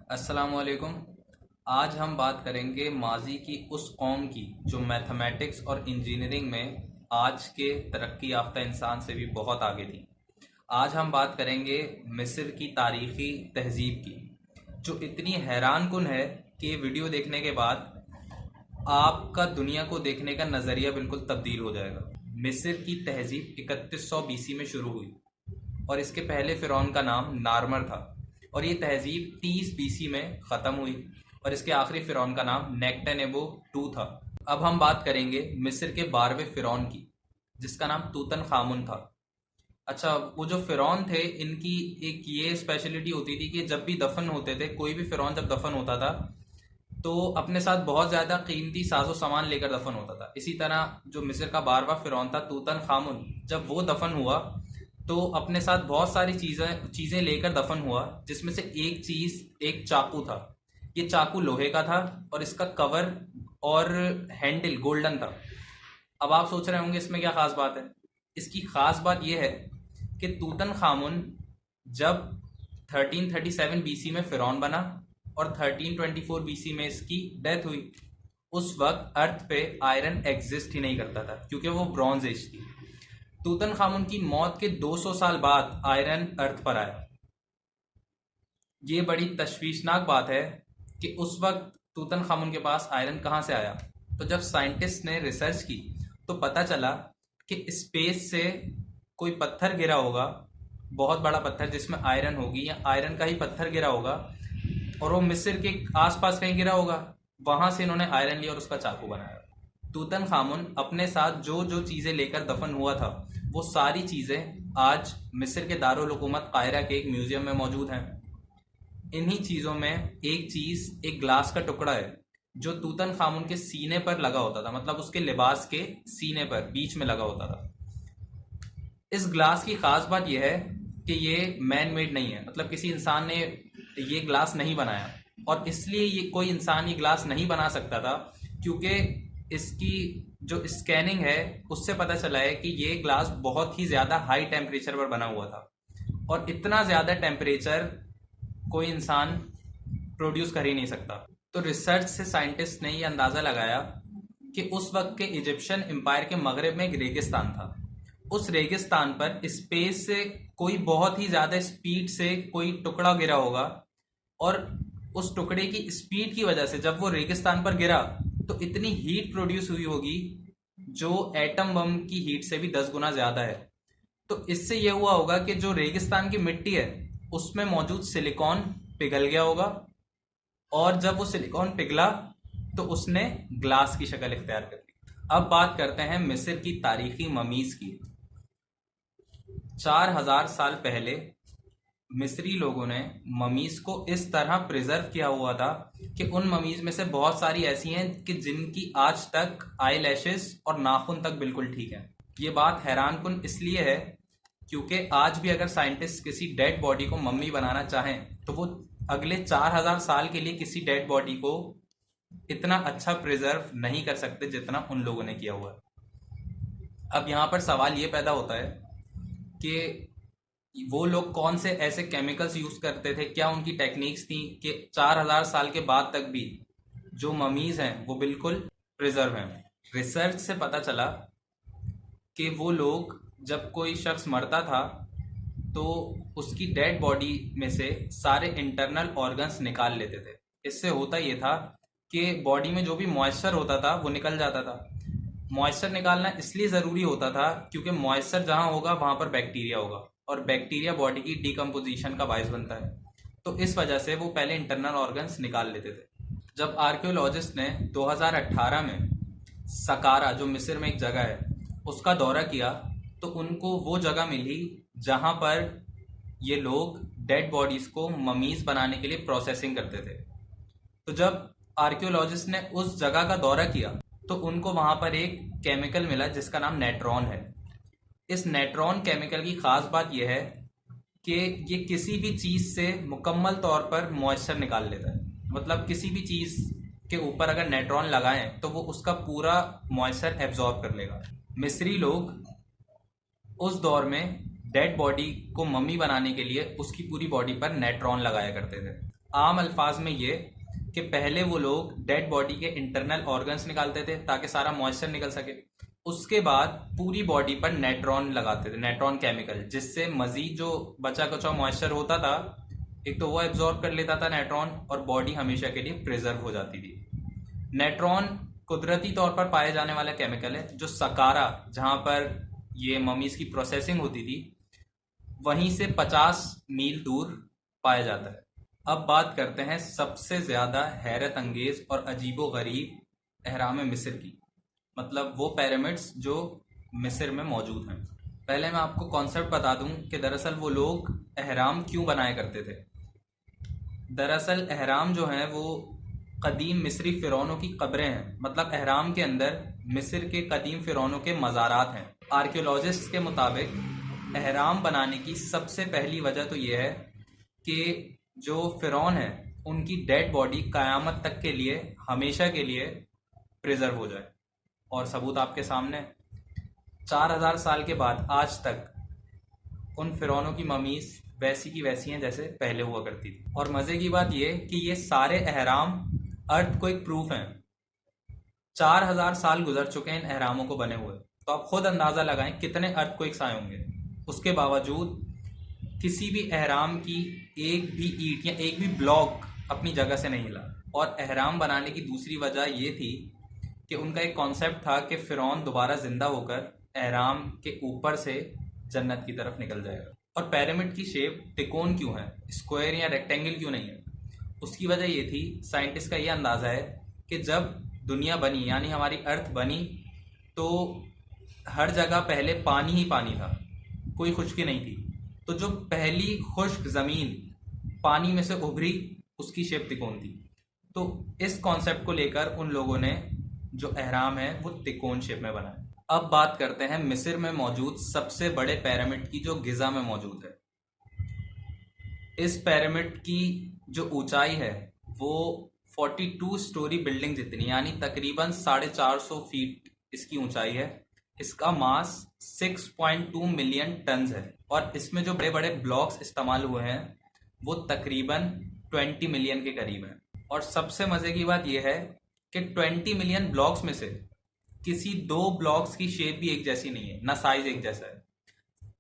अस्सलामुअलैकुम। आज हम बात करेंगे माजी की उस कौम की जो मैथमेटिक्स और इंजीनियरिंग में आज के तरक्की याफ्ता इंसान से भी बहुत आगे थी। आज हम बात करेंगे मिस्र की तारीखी तहजीब की, जो इतनी हैरान कुन है कि ये वीडियो देखने के बाद आपका दुनिया को देखने का नज़रिया बिल्कुल तब्दील हो जाएगा। मिस्र की तहजीब 3100 बीसी में शुरू हुई और इसके पहले फ़िरौन का नाम नार्मर था और ये तहजीब 30 बीसी में ख़त्म हुई और इसके आखिरी फ़िरौन का नाम नेक्टेनेबू टू था। अब हम बात करेंगे मिस्र के 12वें फ़िरौन की, जिसका नाम तूतन खामुन था। अच्छा, वो जो फ़िरौन थे इनकी एक ये स्पेशलिटी होती थी कि जब भी दफन होते थे, कोई भी फ़िरौन जब दफन होता था तो अपने साथ बहुत ज़्यादा कीमती साजो सामान लेकर दफन होता था। इसी तरह जो मिस्र का 12वां फ़िरौन था तूतन खामुन, जब वो दफन हुआ तो अपने साथ बहुत सारी चीज़ें लेकर दफन हुआ, जिसमें से एक चीज़ एक चाकू था। ये चाकू लोहे का था और इसका कवर और हैंडल गोल्डन था। अब आप सोच रहे होंगे इसमें क्या ख़ास बात है। इसकी ख़ास बात यह है कि तूतन खामुन जब 1337 बीसी में फ़िरौन बना और 1324 बीसी में इसकी डेथ हुई, उस वक्त अर्थ पे आयरन एग्जिस्ट ही नहीं करता था क्योंकि वो ब्रॉन्ज एज थी। तूतन खामुन की मौत के 200 साल बाद आयरन अर्थ पर आया। ये बड़ी तशवीशनाक बात है कि उस वक्त तूतन खामुन के पास आयरन कहाँ से आया। तो जब साइंटिस्ट ने रिसर्च की तो पता चला कि स्पेस से कोई पत्थर गिरा होगा, बहुत बड़ा पत्थर जिसमें आयरन होगी, या आयरन का ही पत्थर गिरा होगा और वो मिस्र के आसपास कहीं गिरा होगा। वहां से इन्होंने आयरन लिया और उसका चाकू बनाया। तूतन खामुन अपने साथ जो जो चीज़ें लेकर दफन हुआ था, वो सारी चीज़ें आज मिस्र के दारुल हुकूमत काहिरा के एक म्यूज़ियम में मौजूद हैं। इन्हीं चीज़ों में एक चीज़ एक ग्लास का टुकड़ा है जो तूतन खामुन के सीने पर लगा होता था, मतलब उसके लिबास के सीने पर बीच में लगा होता था। इस ग्लास की ख़ास बात यह है कि ये मैन मेड नहीं है, मतलब किसी इंसान ने ये ग्लास नहीं बनाया। और इसलिए ये कोई इंसान ये ग्लास नहीं बना सकता था क्योंकि इसकी जो स्कैनिंग है उससे पता चला है कि ये ग्लास बहुत ही ज़्यादा हाई टेम्परेचर पर बना हुआ था और इतना ज़्यादा टेम्परेचर कोई इंसान प्रोड्यूस कर ही नहीं सकता। तो रिसर्च से साइंटिस्ट ने ये अंदाज़ा लगाया कि उस वक्त के इजिप्शियन एम्पायर के मगरब में एक रेगिस्तान था। उस रेगिस्तान पर स्पेस से कोई बहुत ही ज़्यादा स्पीड से कोई टुकड़ा गिरा होगा और उस टुकड़े की स्पीड की वजह से जब वो रेगिस्तान पर गिरा तो इतनी हीट प्रोड्यूस हुई होगी जो एटम बम की हीट से भी 10 गुना ज़्यादा है। तो इससे ये हुआ होगा कि जो रेगिस्तान की मिट्टी है उसमें मौजूद सिलिकॉन पिघल गया होगा और जब वो सिलिकॉन पिघला तो उसने ग्लास की शक्ल इख्तियार कर ली। अब बात करते हैं मिस्र की तारीखी ममीज़ की। 4000 साल पहले मिस्री लोगों ने ममीज़ को इस तरह प्रिजर्व किया हुआ था कि उन ममीज़ में से बहुत सारी ऐसी हैं कि जिनकी आज तक आई लैशेस और नाखून तक बिल्कुल ठीक है। ये बात हैरान कुन इसलिए है क्योंकि आज भी अगर साइंटिस्ट किसी डेड बॉडी को मम्मी बनाना चाहें तो वो अगले 4000 साल के लिए किसी डेड बॉडी को इतना अच्छा प्रिजर्व नहीं कर सकते जितना उन लोगों ने किया हुआ है। अब यहाँ पर सवाल ये पैदा होता है कि वो लोग कौन से ऐसे केमिकल्स यूज़ करते थे, क्या उनकी टेक्निक्स थी कि 4000 साल के बाद तक भी जो ममीज़ हैं वो बिल्कुल प्रिजर्व हैं। रिसर्च से पता चला कि वो लोग जब कोई शख्स मरता था तो उसकी डेड बॉडी में से सारे इंटरनल ऑर्गन्स निकाल लेते थे। इससे होता ये था कि बॉडी में जो भी मॉइस्चर होता था वो निकल जाता था। मॉइस्चर निकालना इसलिए ज़रूरी होता था क्योंकि मॉइस्चर जहाँ होगा वहाँ पर बैक्टीरिया होगा और बैक्टीरिया बॉडी की डिकम्पोजिशन का बायस बनता है। तो इस वजह से वो पहले इंटरनल ऑर्गन्स निकाल लेते थे। जब आर्कियोलॉजिस्ट ने 2018 में सकारा, जो मिस्र में एक जगह है, उसका दौरा किया तो उनको वो जगह मिली जहाँ पर ये लोग डेड बॉडीज़ को ममीज़ बनाने के लिए प्रोसेसिंग करते थे। तो जब आर्कियोलॉजिस्ट ने उस जगह का दौरा किया तो उनको वहाँ पर एक केमिकल मिला जिसका नाम नेट्रॉन है। इस नेट्रॉन केमिकल की ख़ास बात यह है कि ये किसी भी चीज़ से मुकम्मल तौर पर मॉइस्चर निकाल लेता है। मतलब किसी भी चीज़ के ऊपर अगर नेट्रॉन लगाएं तो वो उसका पूरा मॉइस्चर एब्जॉर्ब कर लेगा। मिस्री लोग उस दौर में डेड बॉडी को मम्मी बनाने के लिए उसकी पूरी बॉडी पर नेट्रॉन लगाया करते थे। आम अल्फाज में ये कि पहले वो लोग डेड बॉडी के इंटरनल ऑर्गन्स निकालते थे ताकि सारा मॉइस्चर निकल सके। उसके बाद पूरी बॉडी पर नेट्रॉन लगाते थे, नेट्रॉन केमिकल, जिससे मजीद जो बचा कुचा मॉइस्चर होता था एक तो वो एब्जॉर्ब कर लेता था नेट्रॉन, और बॉडी हमेशा के लिए प्रिजर्व हो जाती थी। नेट्रॉन कुदरती तौर पर पाए जाने वाला केमिकल है जो सकारा, जहां पर ये ममीज की प्रोसेसिंग होती थी, वहीं से 50 मील दूर पाया जाता है। अब बात करते हैं सबसे ज़्यादा हैरत अंगेज और अजीबो गरीब अहराम मिस्र की, मतलब वो पिरामिड्स जो मिस्र में मौजूद हैं। पहले मैं आपको कॉन्सेप्ट बता दूं कि दरअसल वो लोग अहराम क्यों बनाया करते थे। दरअसल अहराम जो हैं वो कदीम मिस्री फ़िरौनों की कब्रें हैं, मतलब अहराम के अंदर मिस्र के कदीम फ़िरौनों के मज़ारात हैं। आर्कियोलॉजिस्ट के मुताबिक अहराम बनाने की सबसे पहली वजह तो ये है कि जो फ़िरौन है उनकी डेड बॉडी क़यामत तक के लिए, हमेशा के लिए प्रिजर्व हो जाए। और सबूत आपके सामने, 4000 साल के बाद आज तक उन फ़िरौनों की ममीज़ वैसी की वैसी हैं जैसे पहले हुआ करती थी। और मज़े की बात ये कि ये सारे अहराम अर्थ को एक प्रूफ हैं। 4000 साल गुजर चुके हैं इन अहरामों को बने हुए, तो आप खुद अंदाज़ा लगाएं कितने अर्थक्वेक्स आए होंगे। उसके बावजूद किसी भी अहराम की एक भी ईंट या एक भी ब्लॉक अपनी जगह से नहीं हिला। और अहराम बनाने की दूसरी वजह ये थी कि उनका एक कॉन्सेप्ट था कि फ़िरौन दोबारा ज़िंदा होकर अहराम के ऊपर से जन्नत की तरफ निकल जाएगा। और पिरामिड की शेप तिकोन क्यों है, स्क्वायर या रेक्टेंगल क्यों नहीं है? उसकी वजह ये थी, साइंटिस्ट का ये अंदाज़ा है कि जब दुनिया बनी, यानी हमारी अर्थ बनी, तो हर जगह पहले पानी ही पानी था, कोई खुश्की नहीं थी। तो जो पहली खुश्क ज़मीन पानी में से उभरी उसकी शेप तिकोन थी। तो इस कॉन्सेप्ट को लेकर उन लोगों ने जो अहराम है वो तिकोन शेप में बनाया। अब बात करते हैं मिस्र में मौजूद सबसे बड़े पिरामिड की जो गिज़ा में मौजूद है। इस पिरामिड की जो ऊंचाई है वो 42 स्टोरी बिल्डिंग जितनी, यानी तकरीबन 450 फीट इसकी ऊंचाई है। इसका मास 6.2 मिलियन टन्स है, और इसमें जो बड़े बड़े ब्लॉक्स इस्तेमाल हुए हैं वो तकरीबन 20 मिलियन के करीब हैं। और सबसे मज़े की बात यह है कि 20 मिलियन ब्लॉक्स में से किसी दो ब्लॉक्स की शेप भी एक जैसी नहीं है, ना साइज एक जैसा है।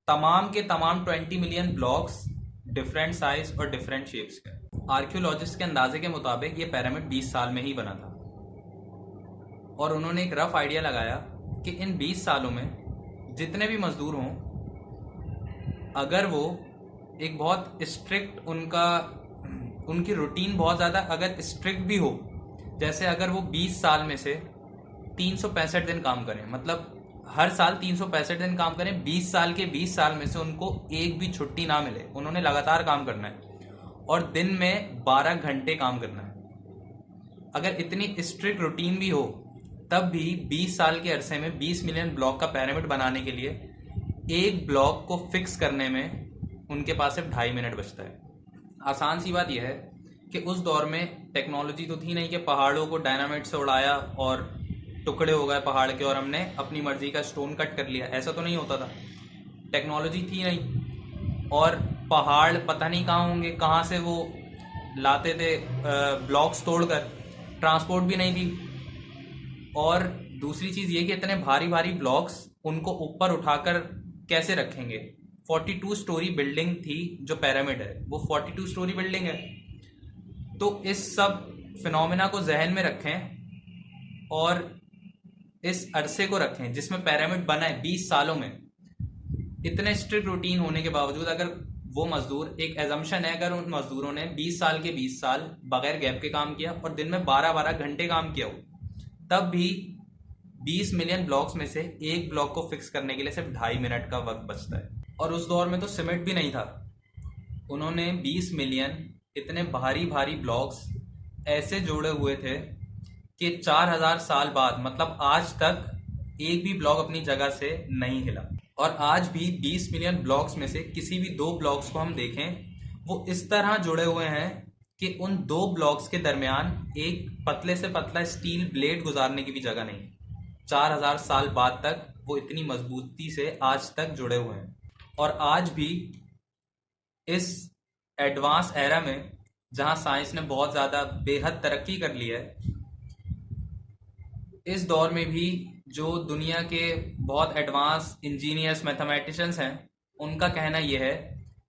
तमाम के तमाम 20 मिलियन ब्लॉक्स डिफरेंट साइज और डिफरेंट शेप्स के। आर्कियोलॉजिस्ट के अंदाजे के मुताबिक ये पिरामिड 20 साल में ही बना था, और उन्होंने एक रफ आइडिया लगाया कि इन 20 सालों में जितने भी मजदूर हों, अगर वो एक बहुत स्ट्रिक्ट उनकी रूटीन बहुत ज़्यादा अगर स्ट्रिक्ट भी हो, जैसे अगर वो 20 साल में से 365 दिन काम करें, मतलब हर साल 365 दिन काम करें, 20 साल के 20 साल में से उनको एक भी छुट्टी ना मिले, उन्होंने लगातार काम करना है और दिन में 12 घंटे काम करना है। अगर इतनी स्ट्रिक्ट रूटीन भी हो तब भी 20 साल के अरसे में 20 मिलियन ब्लॉक का पिरामिड बनाने के लिए एक ब्लॉक को फिक्स करने में उनके पास सिर्फ 2.5 मिनट बचता है। आसान सी बात यह है कि उस दौर में टेक्नोलॉजी तो थी नहीं कि पहाड़ों को डायनामाइट से उड़ाया और टुकड़े हो गए पहाड़ के और हमने अपनी मर्जी का स्टोन कट कर लिया, ऐसा तो नहीं होता था। टेक्नोलॉजी थी नहीं, और पहाड़ पता नहीं कहाँ होंगे, कहाँ से वो लाते थे ब्लॉक्स तोड़कर, ट्रांसपोर्ट भी नहीं थी। और दूसरी चीज़ ये कि इतने भारी भारी ब्लॉक्स उनको ऊपर उठाकर कैसे रखेंगे। 42 स्टोरी बिल्डिंग थी जो पिरामिड है, वो 42 स्टोरी बिल्डिंग है। तो इस सब फिनोमिना को जहन में रखें और इस अरसे को रखें जिसमें पिरामिड बना है 20 सालों में। इतने स्ट्रिक्ट रूटीन होने के बावजूद अगर वो मजदूर, एक एजम्पशन है, अगर उन मजदूरों ने 20 साल के 20 साल बगैर गैप के काम किया और दिन में 12-12 घंटे काम किया हो, तब भी 20 मिलियन ब्लॉक्स में से एक ब्लॉक को फिक्स करने के लिए सिर्फ 2.5 मिनट का वक्त बचता है। और उस दौर में तो सीमेंट भी नहीं था। उन्होंने 20 मिलियन इतने भारी भारी ब्लॉक्स ऐसे जोड़े हुए थे कि 4000 साल बाद, मतलब आज तक एक भी ब्लॉक अपनी जगह से नहीं हिला। और आज भी 20 मिलियन ब्लॉक्स में से किसी भी दो ब्लॉक्स को हम देखें, वो इस तरह जुड़े हुए हैं कि उन दो ब्लॉक्स के दरमियान एक पतले से पतला स्टील ब्लेड गुजारने की भी जगह नहीं। 4000 साल बाद तक वो इतनी मजबूती से आज तक जुड़े हुए हैं। और आज भी इस एडवांस एरा में जहां साइंस ने बहुत ज़्यादा बेहद तरक्की कर ली है, इस दौर में भी जो दुनिया के बहुत एडवांस इंजीनियर्स मैथमेटिशियंस हैं, उनका कहना यह है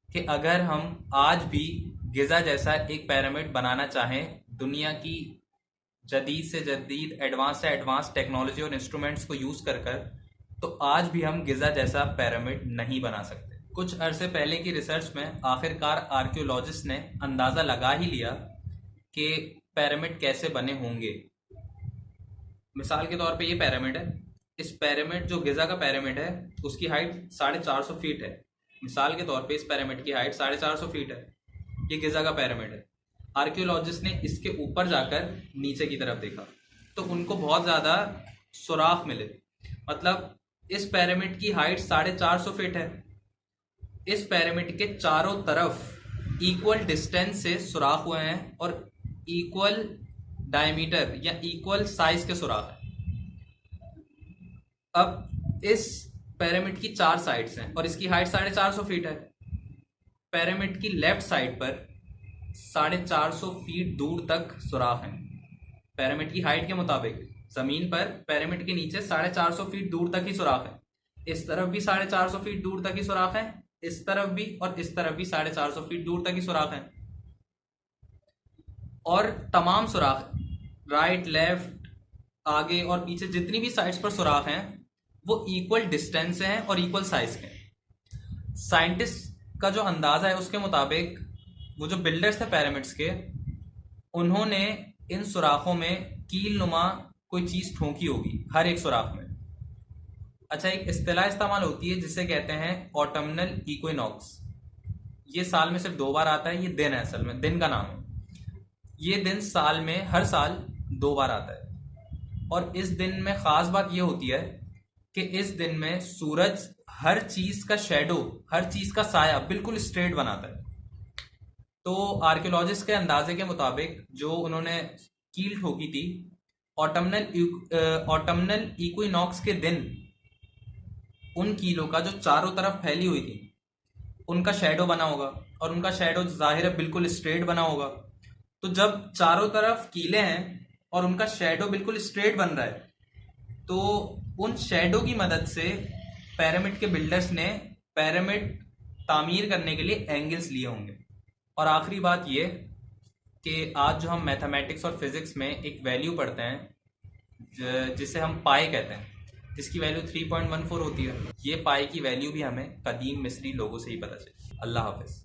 कि अगर हम आज भी गिज़ा जैसा एक पिरामिड बनाना चाहें दुनिया की जदीद से जदीद एडवांस से एडवांस टेक्नोलॉजी और इंस्ट्रूमेंट्स को यूज़ कर कर, तो आज भी हम गिज़ा जैसा पिरामिड नहीं बना सकते। कुछ अरसे पहले की रिसर्च में आखिरकार आर्कियोलॉजिस्ट ने अंदाज़ा लगा ही लिया कि पिरामिड कैसे बने होंगे। मिसाल के तौर पे ये पिरामिड है। इस पिरामिड जो गिज़ा का पिरामिड है उसकी हाइट 450 फीट है। मिसाल के तौर पे इस पिरामिड की हाइट 450 फीट है। ये गिज़ा का पिरामिड है। आर्कियोलॉजिस्ट ने इसके ऊपर जाकर नीचे की तरफ देखा तो उनको बहुत ज़्यादा सुराख मिले। मतलब इस पिरामिड की हाइट 450 फीट है। इस पिरामिड के चारों तरफ इक्वल डिस्टेंस से सुराख हुए हैं और इक्वल डायमीटर या इक्वल साइज के सुराख हैं। अब इस पिरामिड की 4 साइड्स हैं और इसकी हाइट 450 फीट है। पिरामिड की लेफ्ट साइड पर 450 फीट दूर तक सुराख हैं। पिरामिड की हाइट के मुताबिक जमीन पर पिरामिड के नीचे 450 फीट दूर तक ही सुराख है। इस तरफ भी 450 फीट दूर तक ही सुराख है, इस तरफ भी और इस तरफ भी 450 फीट दूर तक ही सुराख है। और तमाम सुराख राइट लेफ्ट आगे और पीछे जितनी भी साइड्स पर सुराख हैं वो इक्वल डिस्टेंस से हैं और इक्वल साइज के हैं। साइंटिस्ट का जो अंदाजा है उसके मुताबिक वो जो बिल्डर्स थे पिरामिड्स के, उन्होंने इन सुराखों में कील नुमा कोई चीज ठोंकी होगी हर एक सुराख में। अच्छा, एक इस्तिलाह इस्तेमाल होती है जिसे कहते हैं ऑटमनल इक्विनॉक्स। ये साल में सिर्फ 2 बार आता है। ये दिन है, असल में दिन का नाम है। ये दिन साल में हर साल 2 बार आता है और इस दिन में खास बात ये होती है कि इस दिन में सूरज हर चीज का शेडो, हर चीज का साया बिल्कुल स्ट्रेट बनाता है। तो आर्कियोलॉजिस्ट के अंदाजे के मुताबिक जो उन्होंने कील ठोकी थी, ऑटमनल इक्विनॉक्स के दिन उन कीलों का जो चारों तरफ फैली हुई थी उनका शेडो बना होगा और उनका शेडो जाहिर है बिल्कुल स्ट्रेट बना होगा। तो जब चारों तरफ कीले हैं और उनका शेडो बिल्कुल स्ट्रेट बन रहा है तो उन शेडो की मदद से पिरामिड के बिल्डर्स ने पिरामिड तामीर करने के लिए एंगल्स लिए होंगे। और आखिरी बात ये कि आज जो हम मैथमेटिक्स और फिजिक्स में एक वैल्यू पढ़ते हैं जिसे हम पाई कहते हैं, जिसकी वैल्यू 3.14 होती है, ये पाई की वैल्यू भी हमें कदीम मिस्री लोगों से ही पता चली। अल्लाह हाफिज।